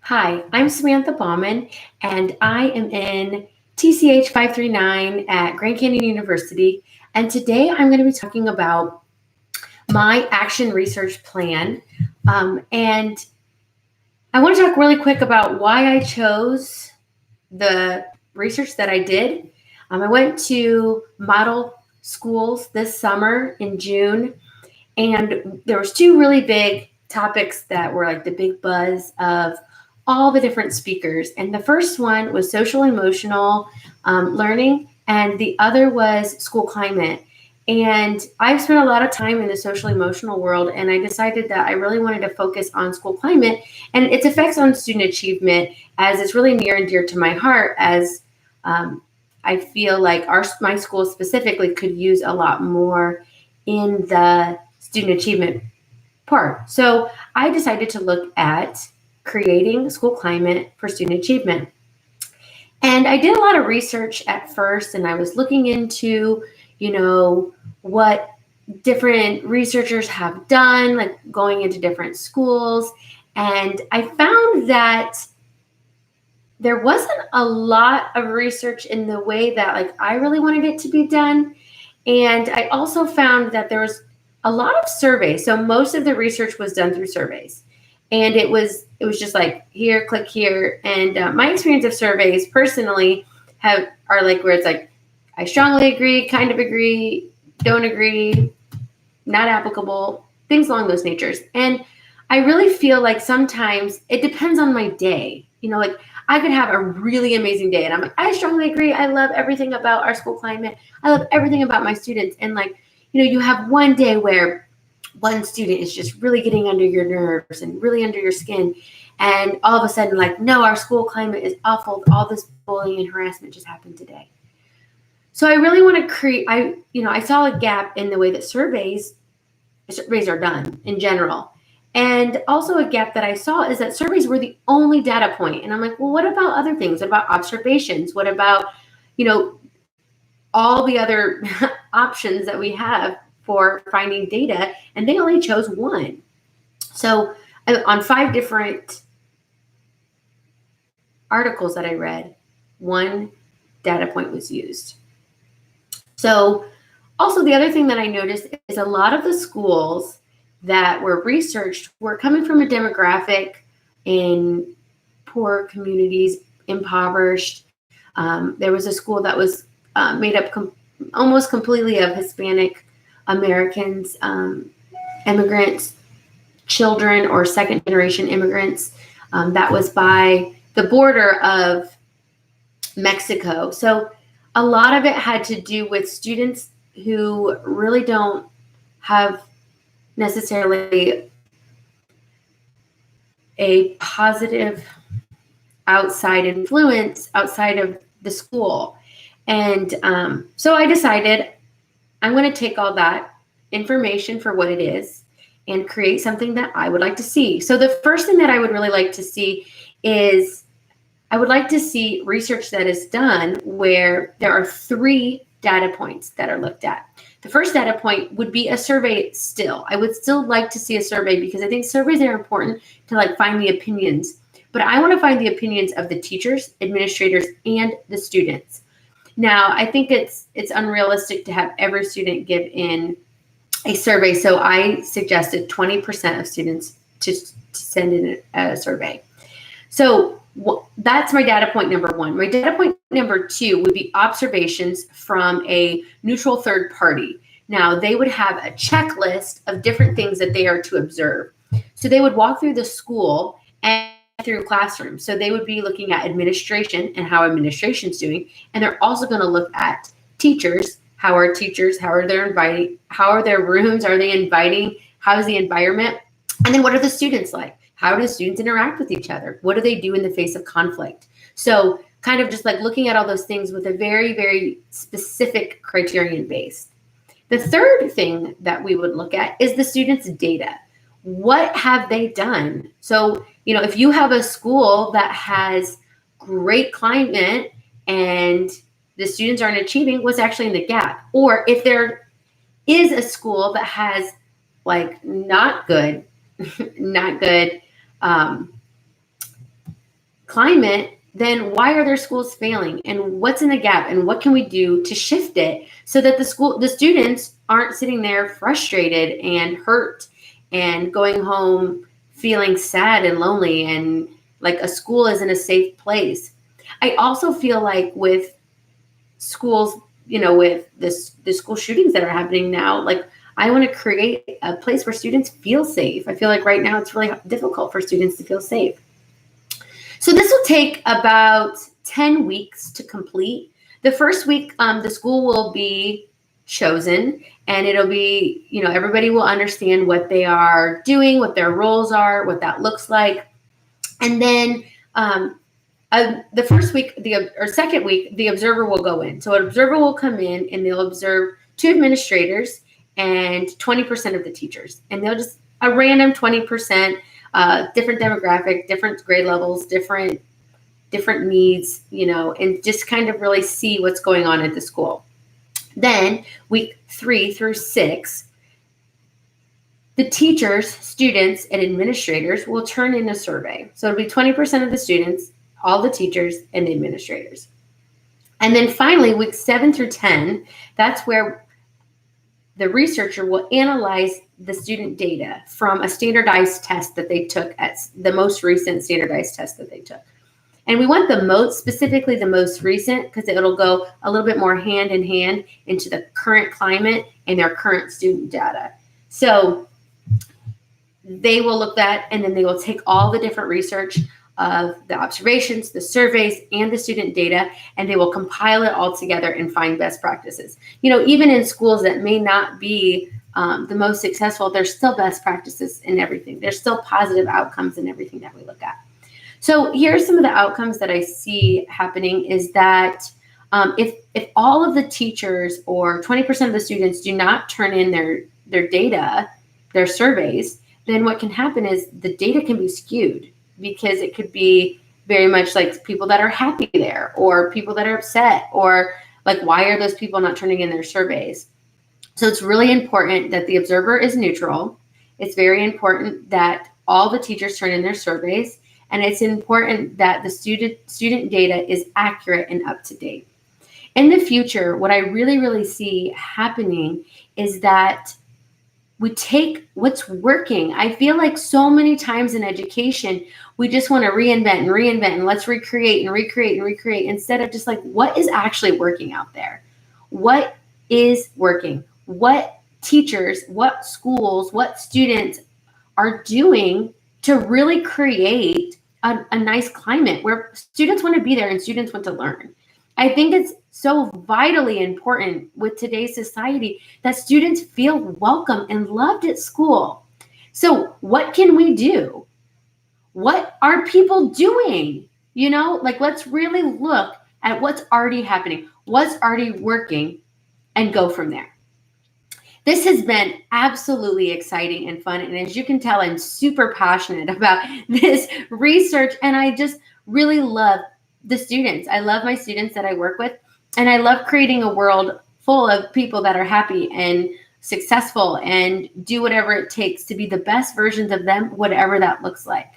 Hi, I'm Samantha Bauman, and I am in TCH 539 at Grand Canyon University. And today I'm going to be talking about my action research plan. And I want to talk really quick about why I chose the research that I did. I went to model schools this summer in June, and there was two really big topics that were like the big buzz of all the different speakers. And the first one was social emotional learning, and the other was school climate. And I've spent a lot of time in the social emotional world, and I decided that I really wanted to focus on school climate and its effects on student achievement, as it's really near and dear to my heart, as I feel like my school specifically could use a lot more in the student achievement part. So I decided to look at creating school climate for student achievement. And I did a lot of research at first, and I was looking into, what different researchers have done, like going into different schools. And I found that there wasn't a lot of research in the way that like I really wanted it to be done. And I also found that there was a lot of surveys. So most of the research was done through surveys, and it was just like here, click here. And my experience of surveys personally are like where it's like I strongly agree, kind of agree, don't agree, not applicable, things along those natures. And I really feel like sometimes it depends on my day. Like I could have a really amazing day and I'm like, I strongly agree. I love everything about our school climate. I love everything about my students. And like, you have one day where one student is just really getting under your nerves and really under your skin. And all of a sudden, like, no, our school climate is awful. All this bullying and harassment just happened today. So I really want to create, I saw a gap in the way that surveys are done in general. And also a gap that I saw is that surveys were the only data point. And I'm like, well, what about other things? What about observations? What about, all the other options that we have for finding data? And they only chose one. So on 5 different articles that I read, one data point was used. So also the other thing that I noticed is a lot of the schools that were researched were coming from a demographic in poor communities, impoverished. There was a school that was made up almost completely of Hispanic Americans, immigrants, children, or second generation immigrants. That was by the border of Mexico. So a lot of it had to do with students who really don't have necessarily a positive outside influence outside of the school. And so I decided I'm going to take all that information for what it is and create something that I would like to see. So the first thing that I would really like to see is I would like to see research that is done where there are 3 data points that are looked at. The first data point would be a survey still. I would still like to see a survey because I think surveys are important to like find the opinions. But I want to find the opinions of the teachers, administrators, and the students. Now, I think it's unrealistic to have every student give in a survey. So I suggested 20% of students to send in a survey. So that's my data point number 1. My data point number 2 would be observations from a neutral third party. Now, they would have a checklist of different things that they are to observe. So they would walk through the school and through classrooms. So they would be looking at administration and how administration's doing. And they're also going to look at teachers. How are teachers? How are they inviting? How are their rooms? Are they inviting? How is the environment? And then what are the students like? How do students interact with each other? What do they do in the face of conflict? So kind of just like looking at all those things with a very, very specific criterion base. The third thing that we would look at is the students' data. What have they done? So, if you have a school that has great climate and the students aren't achieving, what's actually in the gap? Or if there is a school that has like not good, climate, then why are their schools failing, and what's in the gap, and what can we do to shift it so that the students aren't sitting there frustrated and hurt and going home feeling sad and lonely and like a school isn't a safe place. I also feel like with schools, with the school shootings that are happening now, like I want to create a place where students feel safe. I feel like right now it's really difficult for students to feel safe. So this will take about 10 weeks to complete. The first week, the school will be chosen, and it'll be, everybody will understand what they are doing, what their roles are, what that looks like. And then the first week, or second week, the observer will go in. So an observer will come in and they'll observe 2 administrators and 20% of the teachers. And they'll just, a random 20%, different demographic, different grade levels, different needs, and just kind of really see what's going on at the school. Then week 3 through 6, the teachers, students, and administrators will turn in a survey. So it'll be 20% of the students, all the teachers, and the administrators. And then finally, week 7 through 10, that's where the researcher will analyze the student data from a standardized test that they took at the most recent standardized test that they took. And we want specifically the most recent, because it'll go a little bit more hand in hand into the current climate and their current student data. So they will look at, and then they will take all the different research of the observations, the surveys, and the student data, and they will compile it all together and find best practices. Even in schools that may not be the most successful, there's still best practices in everything. There's still positive outcomes in everything that we look at. So here's some of the outcomes that I see happening is that if all of the teachers or 20% of the students do not turn in their data, their surveys, then what can happen is the data can be skewed, because it could be very much like people that are happy there or people that are upset, or like, why are those people not turning in their surveys? So it's really important that the observer is neutral. It's very important that all the teachers turn in their surveys, and it's important that the student data is accurate and up to date. In the future, what I really, really see happening is that we take what's working. I feel like so many times in education, we just want to reinvent and let's recreate instead of just like, what is actually working out there? What is working? What teachers, what schools, what students are doing to really create a nice climate where students want to be there and students want to learn? I think it's so vitally important with today's society that students feel welcome and loved at school. So what can we do? What are people doing? Let's really look at what's already happening, what's already working, and go from there. This has been absolutely exciting and fun. And as you can tell, I'm super passionate about this research, and I just really love the students. I love my students that I work with, and I love creating a world full of people that are happy and successful and do whatever it takes to be the best versions of them, whatever that looks like.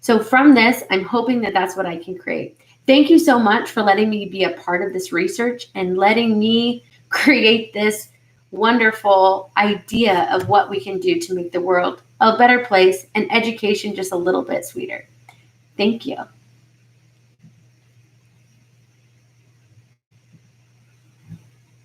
So from this, I'm hoping that that's what I can create. Thank you so much for letting me be a part of this research and letting me create this wonderful idea of what we can do to make the world a better place and education just a little bit sweeter. Thank you.